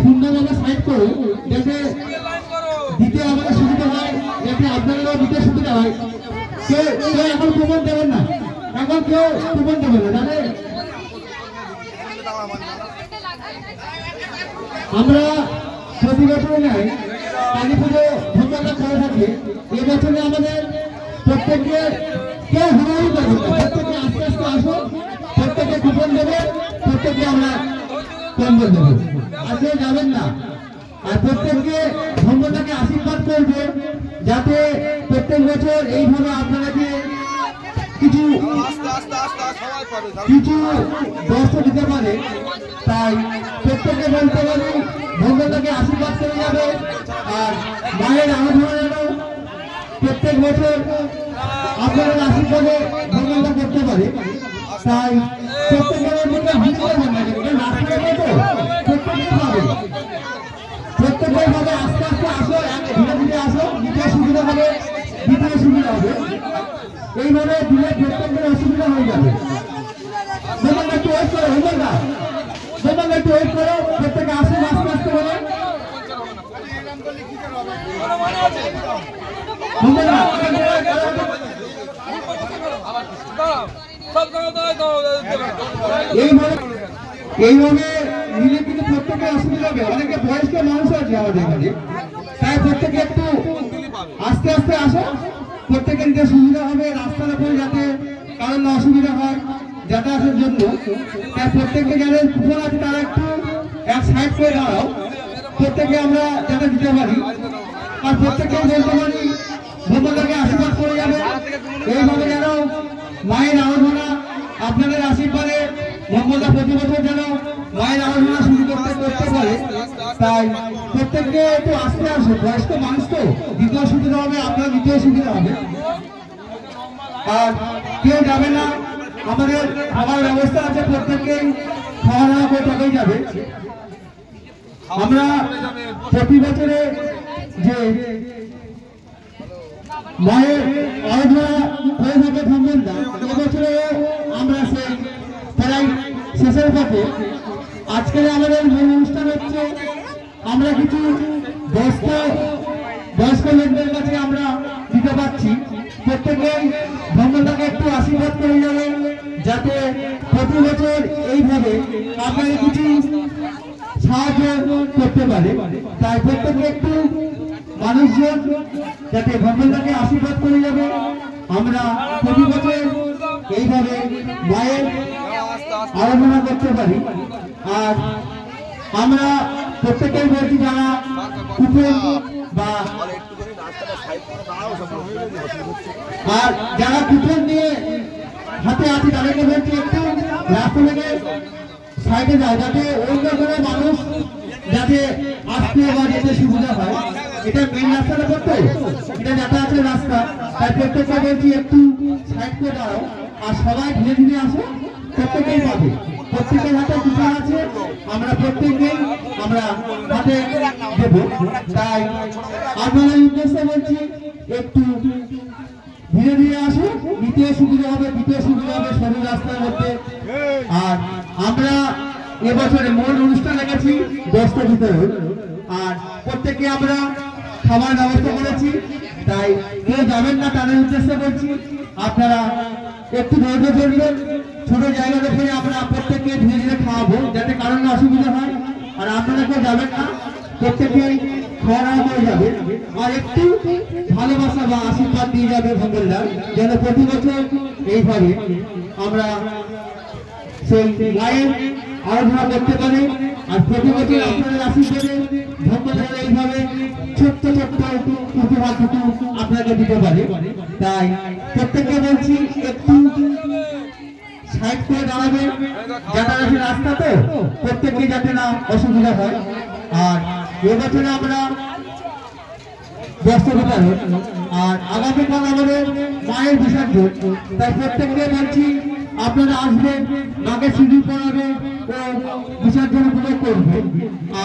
সুন্দরভাবে সাইড করে যাতে দিতে আমাদের সুবিধা হয়, যাতে আপনারাও দিতে সুবিধা হয়। কেউ এখন কুপন দেবেন না, এখন কেউ কুপন দেবেন না, জানেন আমরা প্রতি বছরে নেয় কালী পুজো ধন্যবাদ করে থাকি। এবছরে আমাদের প্রত্যেককে কেউ হারাই করবে না, প্রত্যেকে আস্তে আস্তে আসো, প্রত্যেকে কুপন দেবে, প্রত্যেকে আমরা কম্বল দেবো, আর কেউ যাবেন না। আর প্রত্যেককে ধন্যবাদকে আশীর্বাদ করবে যাতে প্রত্যেক বছর এইভাবে আপনাদেরকে কিছু বস্ত্র দিতে পারে। তাই প্রত্যেকে বলতে পারি ভগবানকে আশীর্বাদ করে যাবে। আর মায়ের আরাধনা যেন প্রত্যেক বছর আপনাদের আশীর্বাদে ভগবানটা করতে পারে। তাই প্রত্যেকের মধ্যে প্রত্যেকের ভাবে আস্তে আস্তে আসো, ধীরে ধীরে আসো, দ্বিতীয় সুবিধা হবে, দ্বিতীয় সুবিধা হবে, এইভাবে দিলে প্রত্যেকের অসুবিধা হয়ে যাবে। ভগবান একটু ওয়েট করো, ভগবান না ভগবান একটু ওয়েট করো, প্রত্যেকে আসুন আস্তে আস্তে বলে এইভাবে নিলে কিন্তু প্রত্যেকের অসুবিধা হবে। অনেকে বয়স্ক মানুষ আছে আমাদের এখানে, তাই প্রত্যেকে একটু আস্তে আস্তে আসো, প্রত্যেকের যে সুবিধা হবে রাস্তার উপরে যাতে কারণ অসুবিধা হয় যাতায়াতের জন্য। তাই প্রত্যেককে যাদের কুপন আছে তারা একটু এক সাইড করে দাঁড়াও, প্রত্যেকে আমরা যাতে দিতে পারি। আর প্রত্যেকে বলতে পারি ভগবানকে আশীর্বাদ করে যাবে। এইভাবে যেন মায়ের আরাধনা আপনাদের আশীর্বাদে ভগবানটা প্রতি বছর যেন মায়ের আরাধনা শুরু করতে পারে। তাই প্রত্যেককে একটু আস্তে আসে, বয়স্ক মানুষ তো দ্বিতীয় সুবিধা হবে, আপনার দ্বিতীয় সুবিধা হবে। আর কেউ যাবে না, আমাদের খাবার ব্যবস্থা আছে, প্রত্যেককেই খাওয়া দাওয়া করে তবেই যাবে। আমরা প্রতি বছরে যে মায়ের আরাধনা হয়ে থাকে ভগবানটা, এবছরে আমরা সেই প্রায় শেষের পথে। আজকের আমাদের মূল অনুষ্ঠান হচ্ছে আমরা কিছু বয়স্ক লোকদের কাছে আমরা দিতে পারছি। প্রত্যেকেই ভগবানটাকে একটু আশীর্বাদ করে যাবে যাতে প্রতি বছর এইভাবে আপনারা কিছু সাহায্য করতে পারে। তাই প্রত্যেকে একটু মানুষজন যাতে ভগবানটাকে আশীর্বাদ করে যাবে, আমরা প্রতি বছর এইভাবে মায়ের আরাধনা করতে পারি। আর আমরা প্রত্যেকেই বলছি যারা কুপন বা আর যারা কুপন নিয়ে হাতে আছে তাদেরকে বলছি একটু রাস্তা থেকে সাইডে যায় যাতে অন্য কোনো মানুষ যাতে আসতে বা যেতে সুবিধা হয়। এটা মেন রাস্তাটা করতে, এটা যাতায়াতের রাস্তা, তাই প্রত্যেকটা বলছি একটু সাইড করে দাঁড়াও। আর সবাই ধীরে ধীরে আসো, প্রত্যেকেই পাবে, প্রত্যেকের হাতে কুপন আছে, আমরা প্রত্যেকেই আমরা হাতে দেবো। তাই আপনাদের উদ্দেশ্যে বলছি একটু ধীরে ধীরে আসো, দ্বিতীয় সুবিধা হবে, দ্বিতীয় সুবিধা হবে সরু রাস্তার মধ্যে। আর আমরা এবছরে মূল অনুষ্ঠান রেখেছি 10টার ভিতরে, আর প্রত্যেকে আমরা খাবার ব্যবস্থা করেছি। তাই কেউ যাবেন না তাদের উদ্দেশ্যে বলছি আপনারা একটু ধৈর্য ধরবেন, ছোট জায়গা দেখে আমরা প্রত্যেককে ধীরে ধীরে খাওয়াবো যাতে কারণ অসুবিধা হয়। আর আপনারা কেউ যাবেন না, প্রত্যেকেই খাওয়া দাওয়া করে যাবে। আর একটু ভালোবাসা বা আশীর্বাদ দিয়ে যাবে ভগবানরা যেন প্রতি বছর এইভাবে আমরা সেই মায়ের আরাধনা করতে পারি। আর প্রতি বছর আপনাদের আশীর্বাদে ভগবানরা এইভাবে ছোট্ট ছোট্ট উপহারটুকু আপনাকে দিতে পারে। তাই প্রত্যেককে বলছি একটু সাইড করে দাঁড়াবে, যাতায়াতের রাস্তা তো প্রত্যেককে যাতে না অসুবিধা হয়। আর এবছরে আমরা ব্যস্ত বিতরণ, আর আগামীকাল আমাদের মায়ের বিসর্জন। তাই প্রত্যেককে বলছি আপনারা আসবেন, মাকে সিঁদুর পরাবে ও বিসর্জন উপভোগ করবে।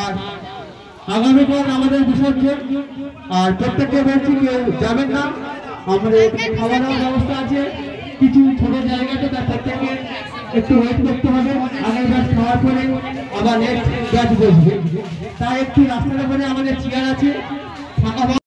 আর আগামীকাল আমাদের বিসর্জন, আর প্রত্যেককে বলছি কেউ যাবেন না, আমাদের খাওয়া দাওয়ার ব্যবস্থা আছে কিছু ছোট জায়গাতে, তাই প্রত্যেকে একটু ওয়েট করতে হবে, আগের ব্যাচ খাওয়ার পরে আবার নেক্সট ব্যাচ বসবে। তাই একটু রাস্তার উপরে আমাদের চেয়ার আছে, ফাঁকা